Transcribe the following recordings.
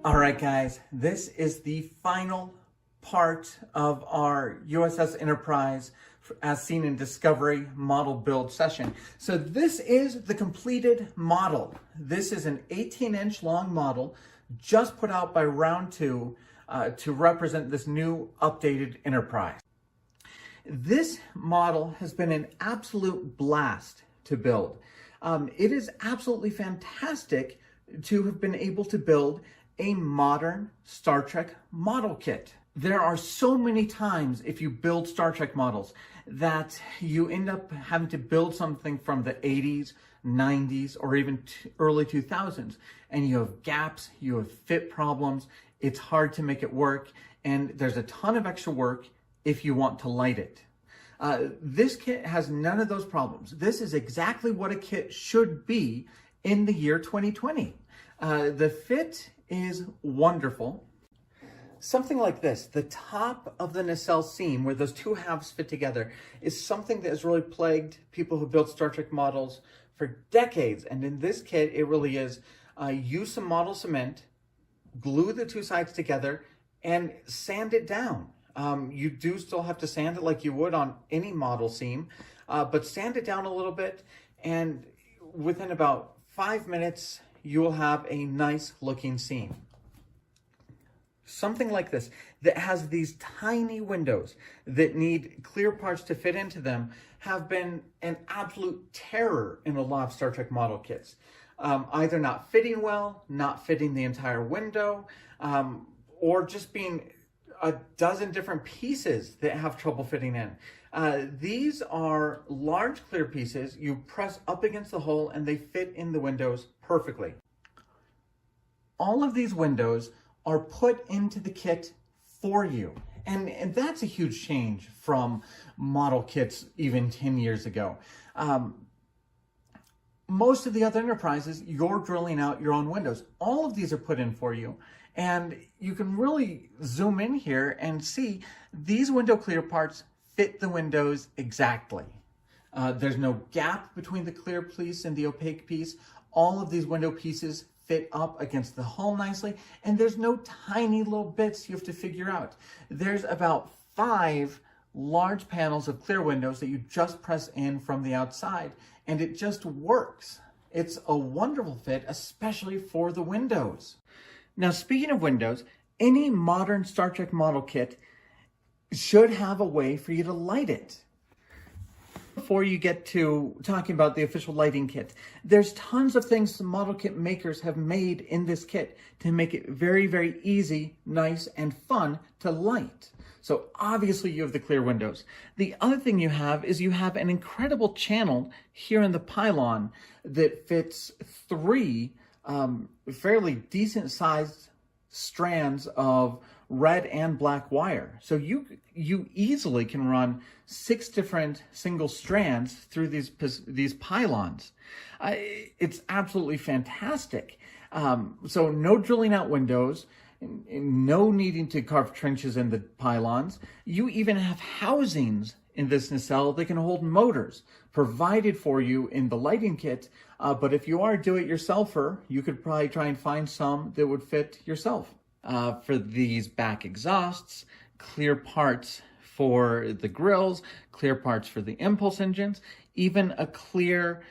All right, guys, this is the final part of our USS Enterprise as seen in Discovery model build session. So this is the completed model. This is an 18-inch long model just put out by Round 2 to represent this new updated Enterprise. This model has been an absolute blast to build. It is absolutely fantastic to have been able to build a modern Star Trek model kit. There are so many times if you build Star Trek models that you end up having to build something from the 80s, 90s, or even early 2000s, and you have gaps, you have fit problems, it's hard to make it work, and there's a ton of extra work if you want to light it. This kit has none of those problems. This is exactly what a kit should be in the year 2020. The fit is wonderful. Something like this, the top of the nacelle seam where those two halves fit together is something that has really plagued people who built Star Trek models for decades. And in this kit, it really is use some model cement, glue the two sides together, and sand it down. You do still have to sand it like you would on any model seam, but sand it down a little bit, and within about 5 minutes, you will have a nice looking seam. Something like this that has these tiny windows that need clear parts to fit into them have been an absolute terror in a lot of Star Trek model kits. Either not fitting well, not fitting the entire window, or just being a dozen different pieces that have trouble fitting in. These are large clear pieces. You press up against the hole and they fit in the windows perfectly. All of these windows are put into the kit for you. And that's a huge change from model kits even 10 years ago. Most of the other Enterprises, you're drilling out your own windows. All of these are put in for you. And you can really zoom in here and see these window clear parts fit the windows exactly. There's no gap between the clear piece and the opaque piece. All of these window pieces fit up against the hull nicely, and there's no tiny little bits you have to figure out. There's about 5 large panels of clear windows that you just press in from the outside, and it just works. It's a wonderful fit, especially for the windows. Now, speaking of windows, any modern Star Trek model kit should have a way for you to light it. Before you get to talking about the official lighting kit, there's tons of things the model kit makers have made in this kit to make it very, very easy, nice, and fun to light. So obviously you have the clear windows. The other thing you have is you have an incredible channel here in the pylon that fits 3 fairly decent sized strands of red and black wire. So you easily can run 6 different single strands through these pylons. It's absolutely fantastic. So no drilling out windows, no needing to carve trenches in the pylons. You even have housings in this nacelle that can hold motors provided for you in the lighting kit. But if you are a do-it-yourselfer, you could probably try and find some that would fit yourself. For these back exhausts, clear parts for the grills, clear parts for the impulse engines, even a clear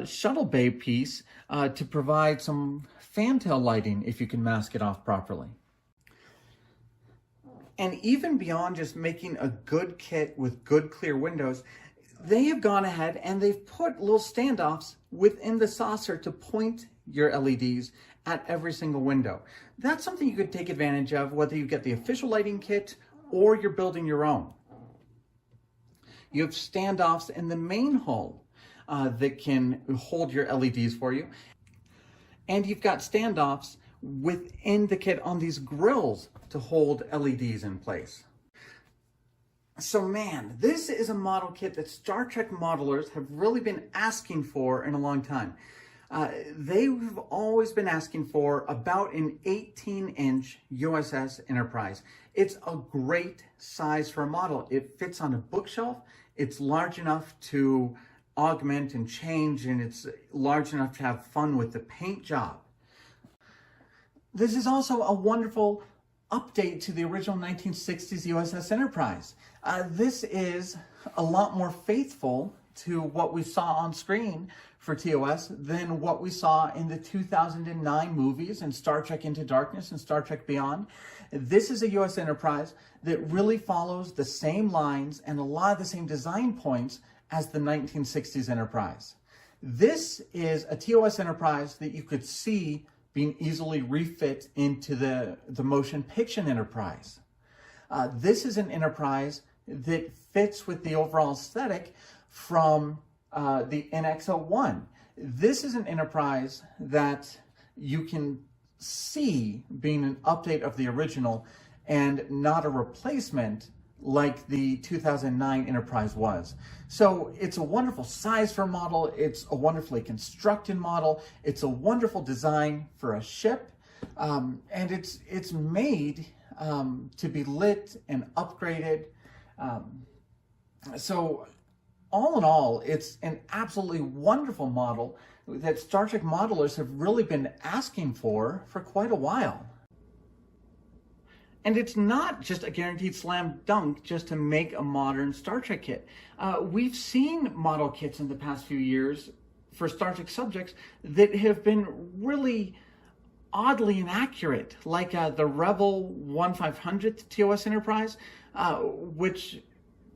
shuttle bay piece to provide some fantail lighting if you can mask it off properly. And even beyond just making a good kit with good clear windows, they have gone ahead and they've put little standoffs within the saucer to point your LEDs at every single window. That's something you could take advantage of, whether you get the official lighting kit or you're building your own. You have standoffs in the main hull that can hold your LEDs for you. And you've got standoffs within the kit on these grills to hold LEDs in place. So man, this is a model kit that Star Trek modelers have really been asking for in a long time. They've always been asking for about an 18-inch USS Enterprise. It's a great size for a model. It fits on a bookshelf. It's large enough to augment and change, and it's large enough to have fun with the paint job. This is also a wonderful update to the original 1960s USS Enterprise. This is a lot more faithful to what we saw on screen for TOS than what we saw in the 2009 movies and Star Trek Into Darkness and Star Trek Beyond. This is a US Enterprise that really follows the same lines and a lot of the same design points as the 1960s Enterprise. This is a TOS Enterprise that you could see being easily refit into the motion picture Enterprise. This is an Enterprise that fits with the overall aesthetic from the NX-01. This is an Enterprise that you can see being an update of the original and not a replacement like the 2009 Enterprise was. So it's a wonderful size for a model, it's a wonderfully constructed model, it's a wonderful design for a ship, and it's made to be lit and upgraded. So all in all, it's an absolutely wonderful model that Star Trek modelers have really been asking for quite a while. And it's not just a guaranteed slam dunk just to make a modern Star Trek kit. We've seen model kits in the past few years for Star Trek subjects that have been really oddly inaccurate, like the Rebel 1500th TOS Enterprise, which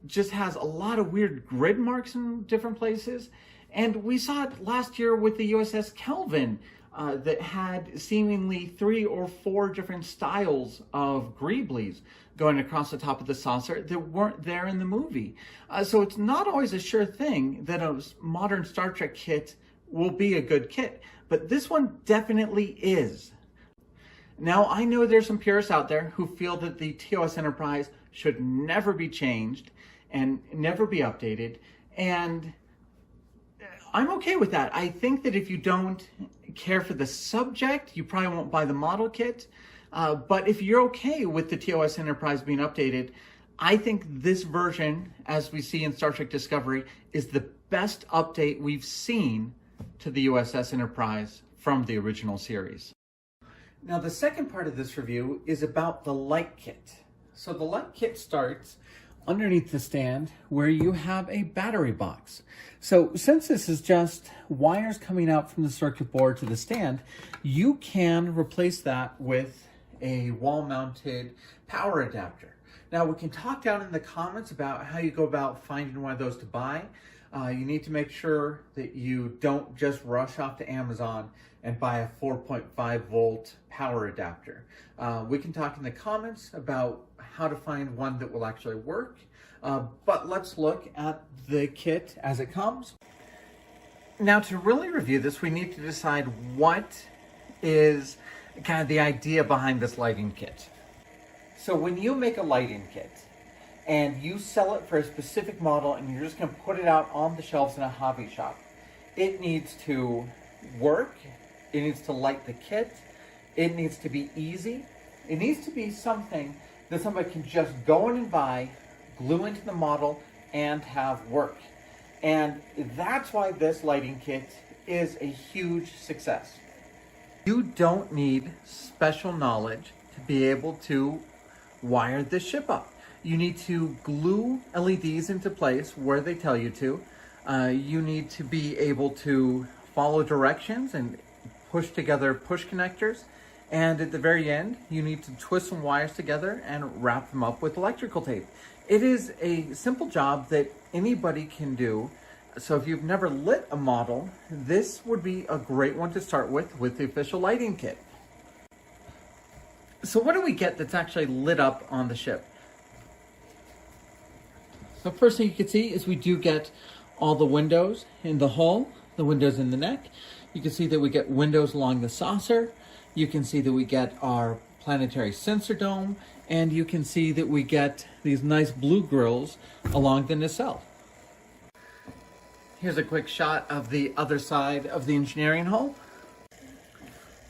just has a lot of weird grid marks in different places. And we saw it last year with the USS Kelvin, that had seemingly 3 or 4 different styles of greeblies going across the top of the saucer that weren't there in the movie. So it's not always a sure thing that a modern Star Trek kit will be a good kit, but this one definitely is. Now, I know there's some purists out there who feel that the TOS Enterprise should never be changed and never be updated, and I'm okay with that. I think that if you don't care for the subject, you probably won't buy the model kit. But if you're okay with the TOS Enterprise being updated, I think this version, as we see in Star Trek Discovery, is the best update we've seen to the USS Enterprise from the original series. Now, the second part of this review is about the light kit. So the light kit starts underneath the stand where you have a battery box. So since this is just wires coming out from the circuit board to the stand, you can replace that with a wall-mounted power adapter. Now, we can talk down in the comments about how you go about finding one of those to buy. You need to make sure that you don't just rush off to Amazon and buy a 4.5 volt power adapter. We can talk in the comments about how to find one that will actually work. But let's look at the kit as it comes. Now, to really review this, we need to decide what is kind of the idea behind this lighting kit. So when you make a lighting kit and you sell it for a specific model and you're just going to put it out on the shelves in a hobby shop, it needs to work, it needs to light the kit, it needs to be easy, it needs to be something that somebody can just go in and buy, glue into the model, and have work. And that's why this lighting kit is a huge success. You don't need special knowledge to be able to wire this ship up. You need to glue LEDs into place where they tell you to. You need to be able to follow directions and push together push connectors. And at the very end, you need to twist some wires together and wrap them up with electrical tape. It is a simple job that anybody can do. So if you've never lit a model, this would be a great one to start with the official lighting kit. So what do we get that's actually lit up on the ship? The first thing you can see is we do get all the windows in the hull, the windows in the neck. You can see that we get windows along the saucer. You can see that we get our planetary sensor dome, and you can see that we get these nice blue grills along the nacelle. Here's a quick shot of the other side of the engineering hull.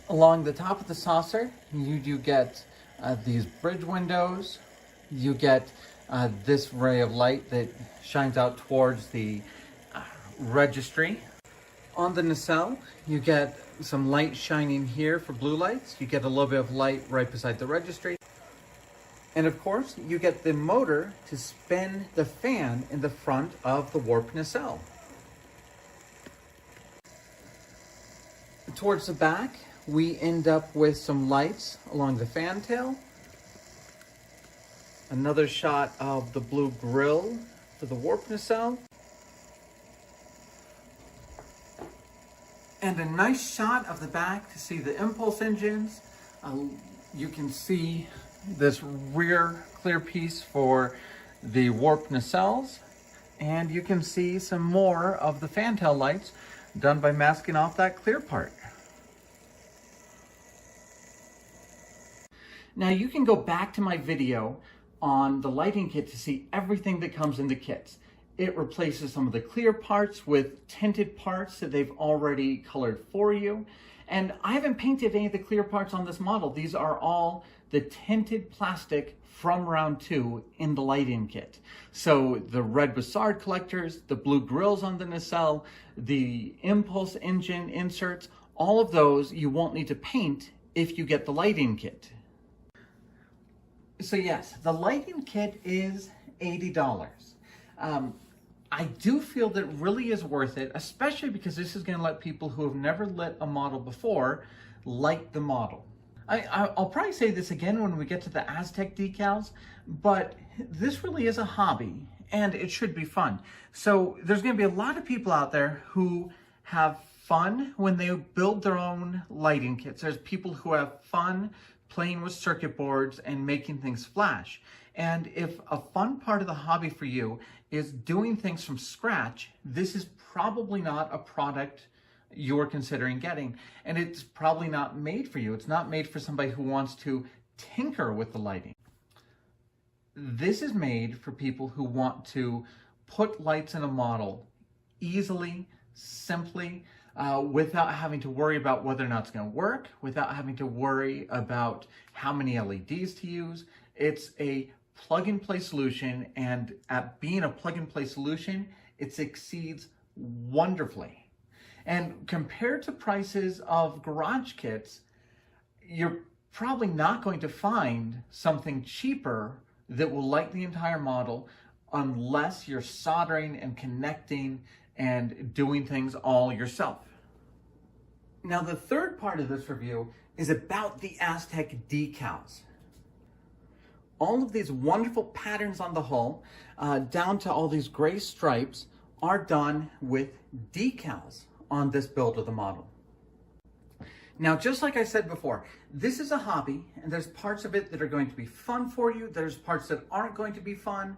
Along the top of the saucer, you do get these bridge windows. You get this ray of light that shines out towards the registry. On the nacelle, you get some light shining here for blue lights. You get a little bit of light right beside the registry. And of course, you get the motor to spin the fan in the front of the warp nacelle. Towards the back, we end up with some lights along the fantail. Another shot of the blue grille for the warp nacelle. And a nice shot of the back to see the impulse engines. You can see this rear clear piece for the warp nacelles. And you can see some more of the fantail lights done by masking off that clear part. Now you can go back to my video on the lighting kit to see everything that comes in the kits. It replaces some of the clear parts with tinted parts that they've already colored for you. And I haven't painted any of the clear parts on this model. These are all the tinted plastic from round 2 in the lighting kit. So the red Bussard collectors, the blue grills on the nacelle, the impulse engine inserts, all of those you won't need to paint if you get the lighting kit. So yes, the lighting kit is $80. I do feel that it really is worth it, especially because this is going to let people who have never lit a model before light the model. I'll probably say this again when we get to the Aztec decals, but this really is a hobby and it should be fun. So there's going to be a lot of people out there who have fun when they build their own lighting kits. There's people who have fun playing with circuit boards and making things flash. And if a fun part of the hobby for you is doing things from scratch, this is probably not a product you're considering getting. And it's probably not made for you. It's not made for somebody who wants to tinker with the lighting. This is made for people who want to put lights in a model easily, simply, without having to worry about whether or not it's going to work, without having to worry about how many LEDs to use. It's a plug-and-play solution, and at being a plug-and-play solution, it succeeds wonderfully. And compared to prices of garage kits, you're probably not going to find something cheaper that will light the entire model unless you're soldering and connecting and doing things all yourself. Now, the third part of this review is about the Aztec decals. All of these wonderful patterns on the hull, down to all these gray stripes, are done with decals on this build of the model. Now, just like I said before, this is a hobby, and there's parts of it that are going to be fun for you. There's parts that aren't going to be fun.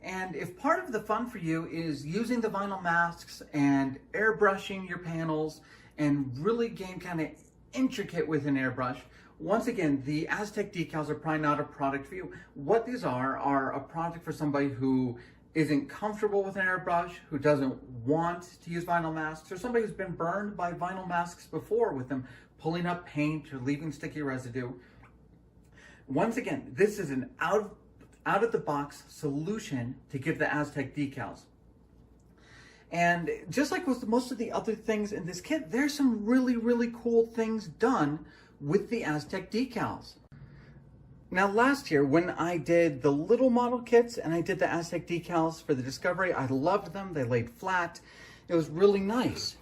And if part of the fun for you is using the vinyl masks and airbrushing your panels and really getting kind of intricate with an airbrush, once again, the Aztec decals are probably not a product for you. What these are a product for somebody who isn't comfortable with an airbrush, who doesn't want to use vinyl masks, or somebody who's been burned by vinyl masks before with them pulling up paint or leaving sticky residue. Once again, this is an out-of-the-box solution to give the Aztec decals. And just like with most of the other things in this kit, there's some really, really cool things done with the Aztec decals. Now, last year when I did the little model kits and I did the Aztec decals for the Discovery, I loved them. They laid flat. It was really nice.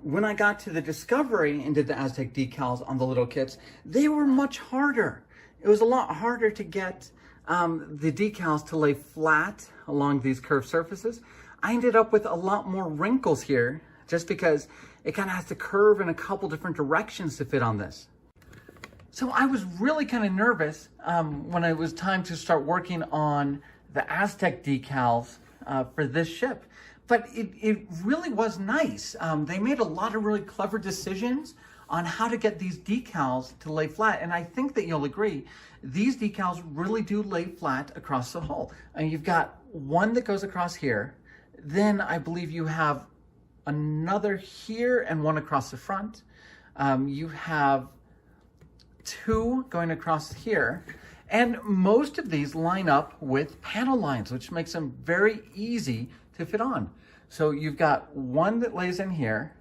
When I got to the Discovery and did the Aztec decals on the little kits, they were much harder. It was a lot harder to get the decals to lay flat along these curved surfaces. I ended up with a lot more wrinkles here just because it kind of has to curve in a couple different directions to fit on this. So I was really kind of nervous when it was time to start working on the Aztec decals for this ship. But it really was nice. They made a lot of really clever decisions on how to get these decals to lay flat. And I think that you'll agree, these decals really do lay flat across the hull. And you've got one that goes across here. Then I believe you have another here and one across the front. You have two going across here. And most of these line up with panel lines, which makes them very easy to fit on. So you've got one that lays in here,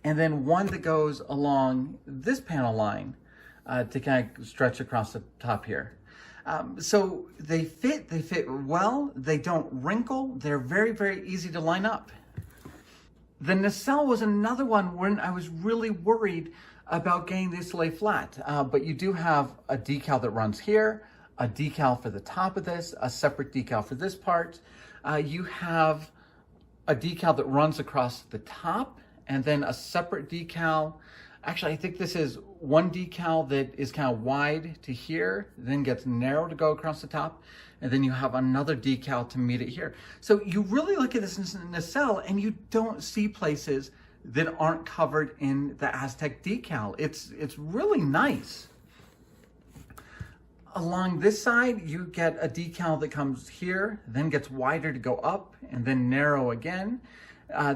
and then one that goes along this panel line to kind of stretch across the top here. So they fit well, they don't wrinkle, they're very, very easy to line up. The nacelle was another one when I was really worried about getting this to lay flat, but you do have a decal that runs here, a decal for the top of this, a separate decal for this part. You have a decal that runs across the top, and then a separate decal. Actually, I think this is one decal that is kind of wide to here, then gets narrow to go across the top, and then you have another decal to meet it here. So you really look at this nacelle and you don't see places that aren't covered in the Aztec decal. It's really nice. Along this side, you get a decal that comes here, then gets wider to go up, and then narrow again.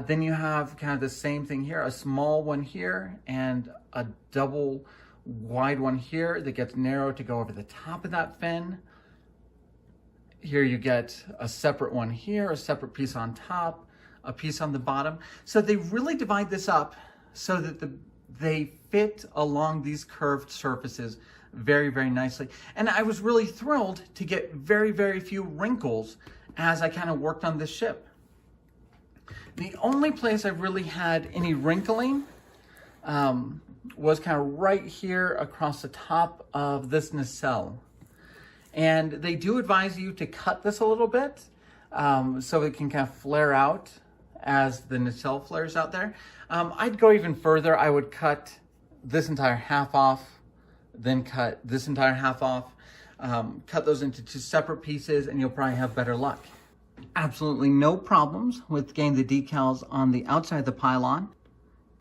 Then you have kind of the same thing here, a small one here, and a double wide one here that gets narrow to go over the top of that fin. Here you get a separate one here, a separate piece on top, a piece on the bottom. So they really divide this up so that they fit along these curved surfaces very, very nicely. And I was really thrilled to get very, very few wrinkles as I kind of worked on this ship. The only place I really had any wrinkling was kind of right here across the top of this nacelle. And they do advise you to cut this a little bit so it can kind of flare out as the nacelle flares out there. I'd go even further. I would cut this entire half off, then cut this entire half off, cut those into two separate pieces, and you'll probably have better luck. Absolutely no problems with getting the decals on the outside of the pylon.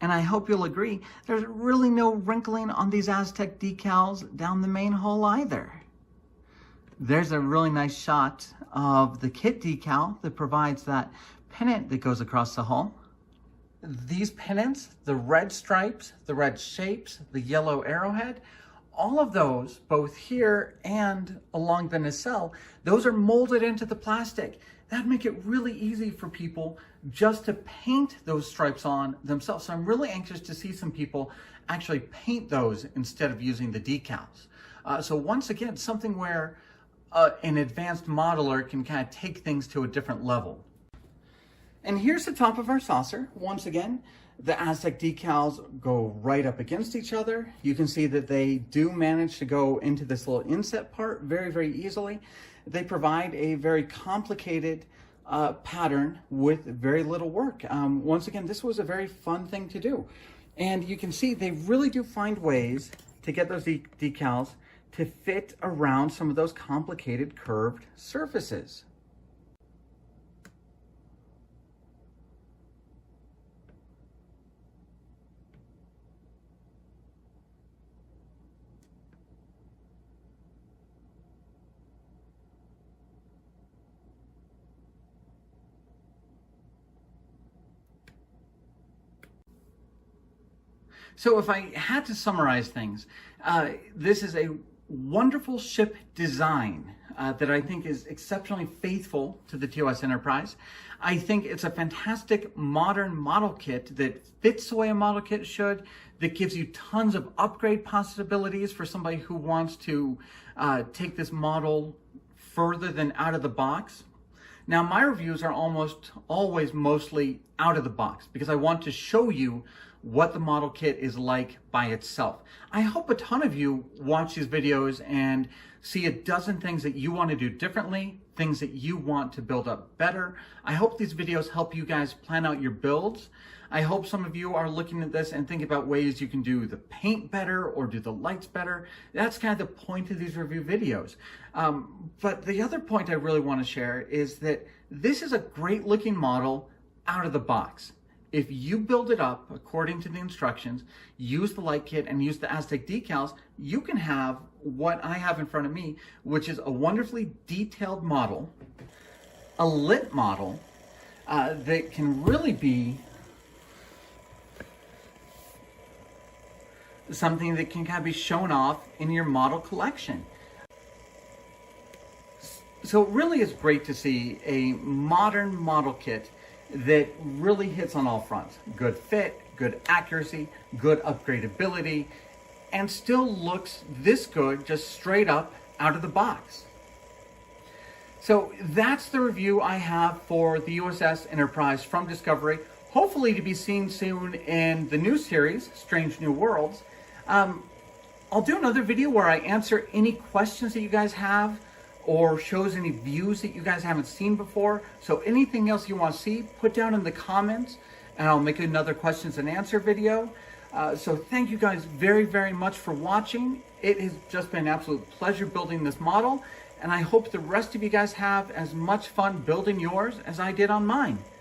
And I hope you'll agree, there's really no wrinkling on these Aztec decals down the main hull either. There's a really nice shot of the kit decal that provides that pennant that goes across the hull. These pennants, the red stripes, the red shapes, the yellow arrowhead, all of those, both here and along the nacelle, those are molded into the plastic. That'd make it really easy for people just to paint those stripes on themselves. So I'm really anxious to see some people actually paint those instead of using the decals. So once again, something where an advanced modeler can kind of take things to a different level. And here's the top of our saucer. Once again, the Aztec decals go right up against each other. You can see that they do manage to go into this little inset part very, very easily. They provide a very complicated pattern with very little work. Once again, this was a very fun thing to do. And you can see they really do find ways to get those decals to fit around some of those complicated curved surfaces. So if I had to summarize things, this is a wonderful ship design that I think is exceptionally faithful to the TOS Enterprise. I think it's a fantastic modern model kit that fits the way a model kit should, that gives you tons of upgrade possibilities for somebody who wants to take this model further than out of the box. Now, my reviews are almost always mostly out of the box because I want to show you what the model kit is like by itself. I hope a ton of you watch these videos and see a dozen things that you want to do differently, things that you want to build up better. I hope these videos help you guys plan out your builds. I hope some of you are looking at this and think about ways you can do the paint better or do the lights better. That's kind of the point of these review videos. But the other point I really want to share is that this is a great looking model out of the box. If you build it up according to the instructions, use the light kit and use the Aztec decals, you can have what I have in front of me, which is a wonderfully detailed model, a lit model that can really be something that can kind of be shown off in your model collection. So it really is great to see a modern model kit that really hits on all fronts. Good fit, good accuracy, good upgradability, and still looks this good just straight up out of the box. So that's the review I have for the USS Enterprise from Discovery, hopefully to be seen soon in the new series, Strange New Worlds. I'll do another video where I answer any questions that you guys have or shows any views that you guys haven't seen before. So anything else you want to see, put down in the comments and I'll make another questions and answer video. So thank you guys very, very much for watching. It has just been an absolute pleasure building this model, and I hope the rest of you guys have as much fun building yours as I did on mine.